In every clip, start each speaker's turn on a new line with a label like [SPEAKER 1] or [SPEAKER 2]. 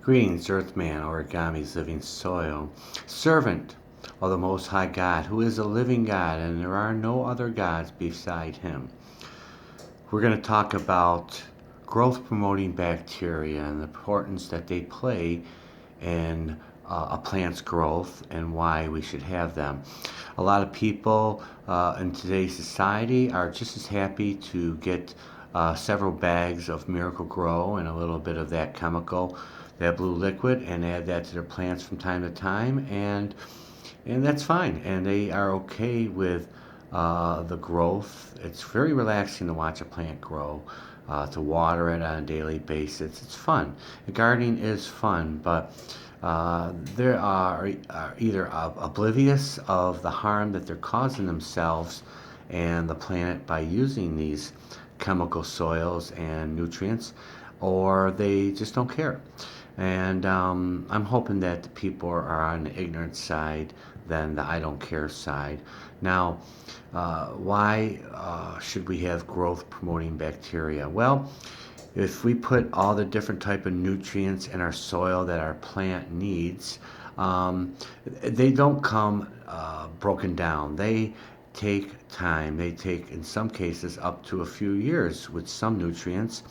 [SPEAKER 1] Greetings, Earthman, Origami's living soil, servant of the Most High God, who is a living God, and there are no other gods beside him. We're going to talk about growth promoting bacteria and the importance that they play in a plant's growth and why we should have them. A lot of people in today's society are just as happy to get several bags of Miracle-Gro and a little bit of that chemical, that blue liquid, and add that to their plants from time to time, and that's fine. And they are okay with the growth. It's very relaxing to watch a plant grow, to water it on a daily basis. It's fun. Gardening is fun, but they are either oblivious of the harm that they're causing themselves and the planet by using these chemical soils and nutrients, or they just don't care. And I'm hoping that the people are on the ignorant side than the I don't care side. Now, why should we have growth promoting bacteria? Well, if we put all the different type of nutrients in our soil that our plant needs, they don't come broken down. They take time. They take, in some cases, up to a few years with some nutrients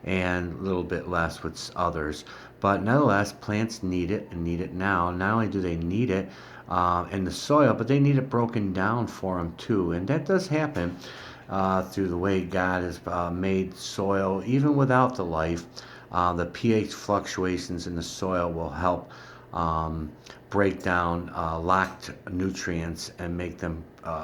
[SPEAKER 1] and a little bit less with others. But nonetheless, plants need it and need it now. Not only do they need it in the soil, but they need it broken down for them too. And that does happen through the way God has made soil. Even without the life, the pH fluctuations in the soil will help break down locked nutrients and make them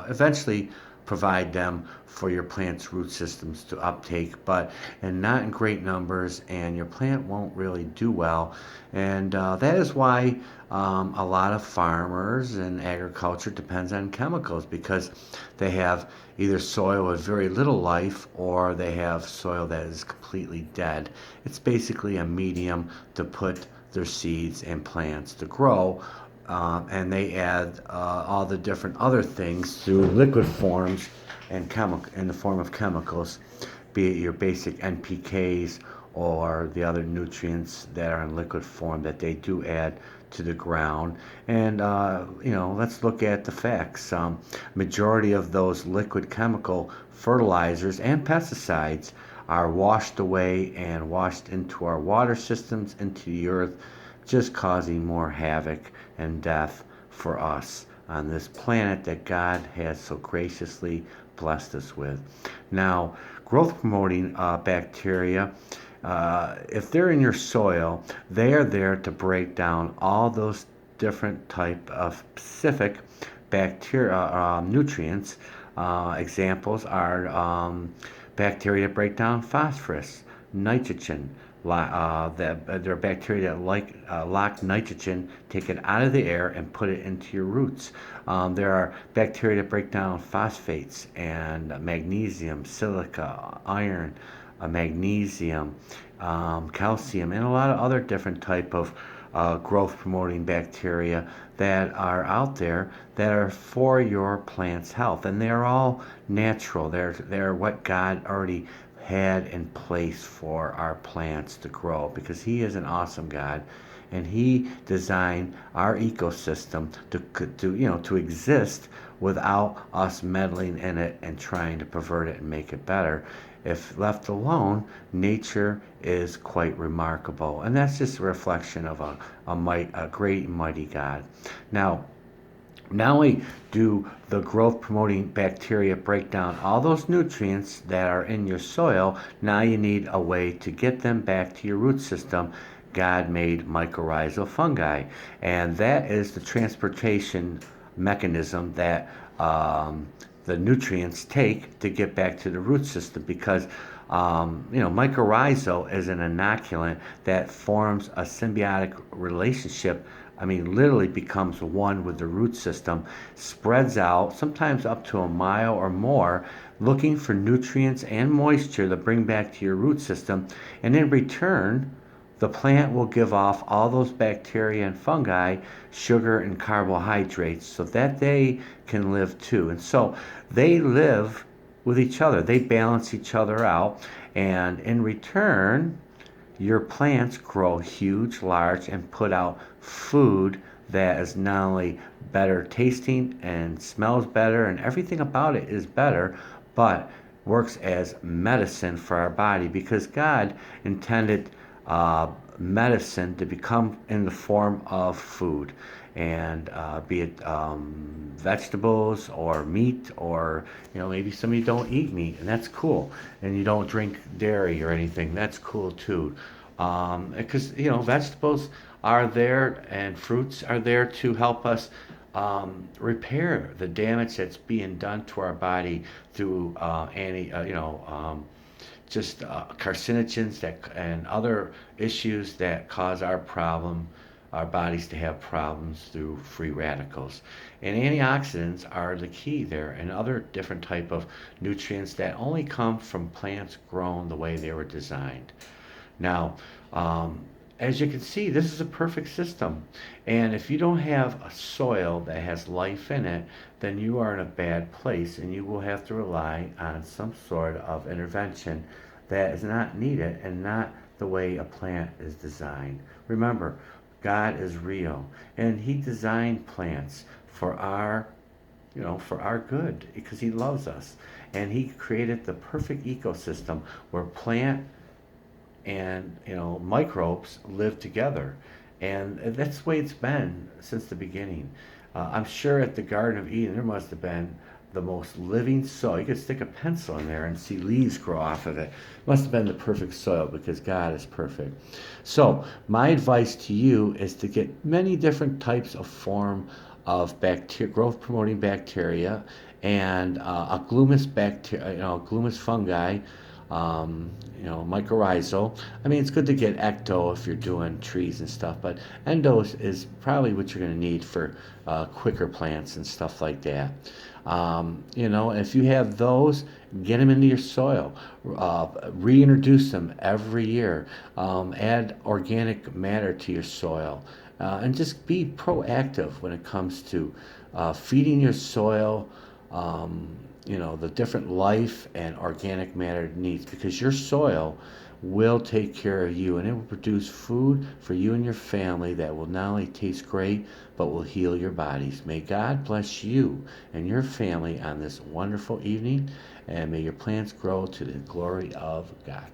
[SPEAKER 1] eventually provide them for your plant's root systems to uptake, but and not in great numbers, and your plant won't really do well. And that is why a lot of farmers and agriculture depends on chemicals, because they have either soil with very little life or they have soil that is completely dead. It's basically a medium to put their seeds and plants to grow. And they add all the different other things through liquid forms and in the form of chemicals, be it your basic NPKs or the other nutrients that are in liquid form that they do add to the ground. And let's look at the facts. Majority of those liquid chemical fertilizers and pesticides are washed away and washed into our water systems, into the earth, just causing more havoc and death for us on this planet that God has so graciously blessed us with. Now, growth promoting bacteria, if they're in your soil, they are there to break down all those different type of specific bacteria nutrients. Examples are bacteria that break down phosphorus, nitrogen. There are bacteria that lock nitrogen, take it out of the air and put it into your roots. There are bacteria that break down phosphates and magnesium, silica, iron, magnesium, calcium, and a lot of other different type of growth promoting bacteria that are out there that are for your plant's health, and they're all natural. They're what God already had in place for our plants to grow, because he is an awesome God, and he designed our ecosystem to exist without us meddling in it and trying to pervert it and make it better. If left alone, nature is quite remarkable, and that's just a reflection of a great and mighty God. Now, not only do the growth promoting bacteria break down all those nutrients that are in your soil, now you need a way to get them back to your root system. God made mycorrhizal fungi, and that is the transportation mechanism that the nutrients take to get back to the root system, because mycorrhizal is an inoculant that forms a symbiotic relationship. I mean, literally becomes one with the root system, spreads out, sometimes up to a mile or more, looking for nutrients and moisture to bring back to your root system. And in return, the plant will give off all those bacteria and fungi sugar and carbohydrates so that they can live too. And so they live with each other. They balance each other out. And in return, your plants grow huge, large, and put out food that is not only better tasting and smells better and everything about it is better, but works as medicine for our body because God intended medicine to become in the form of food, and be it vegetables or meat, or maybe some of you don't eat meat, and that's cool, and you don't drink dairy or anything. That's cool too, because vegetables are there and fruits are there to help us repair the damage that's being done to our body through just carcinogens that and other issues that cause our bodies to have problems through free radicals. And antioxidants are the key there, and other different type of nutrients that only come from plants grown the way they were designed. Now, as you can see, this is a perfect system. And if you don't have a soil that has life in it, then you are in a bad place and you will have to rely on some sort of intervention that is not needed and not the way a plant is designed. Remember, God is real and He designed plants for our good because He loves us. And He created the perfect ecosystem where plant and microbes live together, and that's the way it's been since the beginning. I'm sure at the Garden of Eden there must have been the most living soil. You could stick a pencil in there and see leaves grow off of it. It must have been the perfect soil because God is perfect. So my advice to you is to get many different types of form of bacteria, growth promoting bacteria, and a glumus bacteria, glumus fungi, mycorrhizal. I mean, it's good to get ecto if you're doing trees and stuff, but endo is probably what you're going to need for quicker plants and stuff like that. If you have those, get them into your soil. Reintroduce them every year. Add organic matter to your soil. And just be proactive when it comes to feeding your soil the different life and organic matter it needs, because your soil will take care of you and it will produce food for you and your family that will not only taste great but will heal your bodies. May God bless you and your family on this wonderful evening, and may your plants grow to the glory of God.